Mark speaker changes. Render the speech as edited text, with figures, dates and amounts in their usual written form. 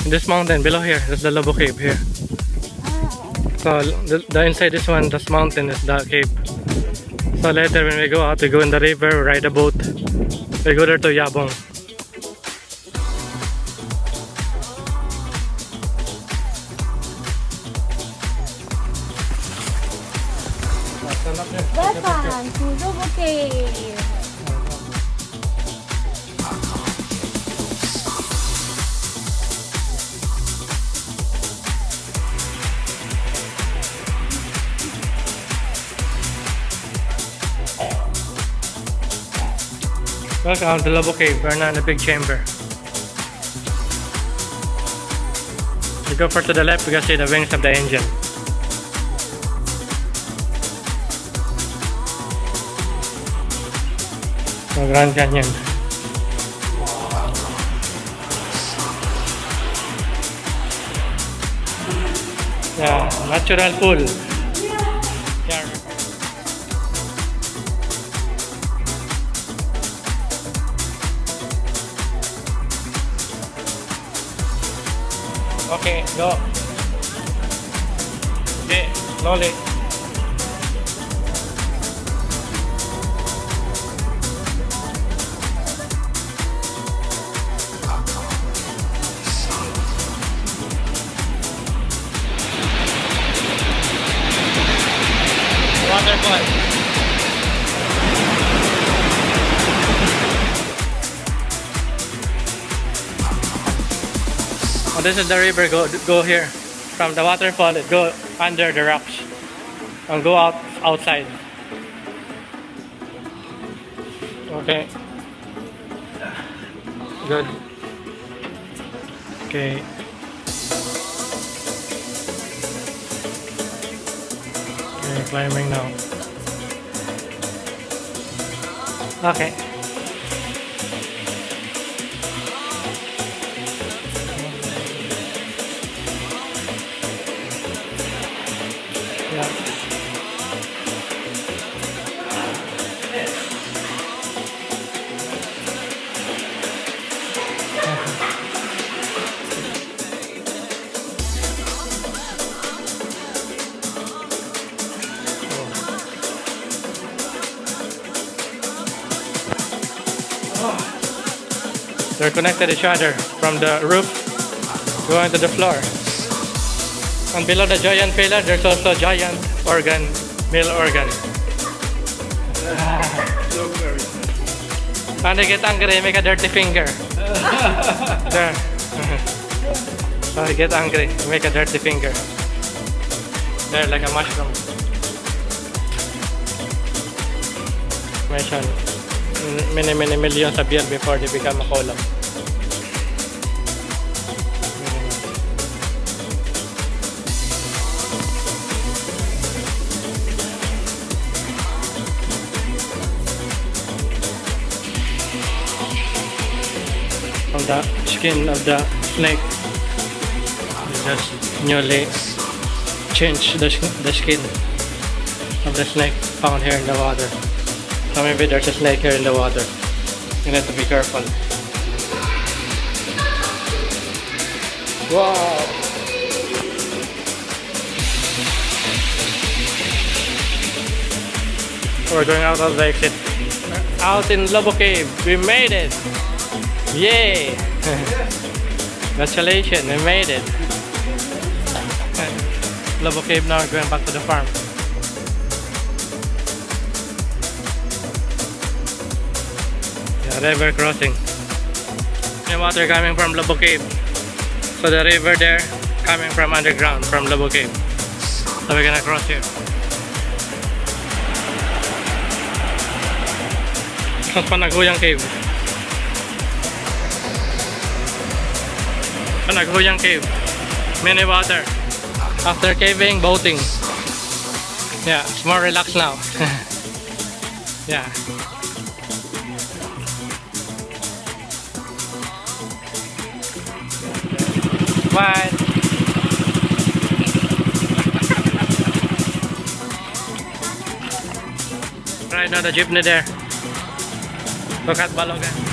Speaker 1: This mountain below here, that's the Lobo Cave here. So the inside this one, this mountain is the cave. So later when we go out, we go in the river, ride a boat. We go there to Yabong.
Speaker 2: Welcome to Lobo Cave.
Speaker 1: Welcome to Lobo Cave. We're now in the big chamber. You go far to the left, you can see the wings of the engine. So Grand Canyon. Yeah, natural pool. Yeah. Okay, go. Okay, slowly. Waterfall. Oh, this is the river. Go here. From the waterfall, it go under the rocks and go outside. Okay. Good. Okay. Okay, climbing now. Okay. Yeah. They're connected each other from the roof going to the floor. And below the giant pillar, there's also giant organ, male organ. And they get angry, make a dirty finger. There. So they get angry, make a dirty finger. There, like a mushroom. Mention many millions of years before they become a column. From the skin of the snake, we just newly changed the skin of the snake found here in the water. So maybe there's a snake here in the water. You need to be careful. Wow! We're going out of the exit. We're out in Lobo Cave. We made it! Yay! Congratulations, we made it. Lobo Cave now, we're going back to the farm. River crossing. The water coming from Lobo Cave. So the river there coming from underground from Lobo Cave. So we're gonna cross here. Panaguyang Cave. Panaguyang Cave. Many water. After caving, boating. Yeah, it's more relaxed now. Yeah. Bye. Right now the jeepney there. Look at Balogan.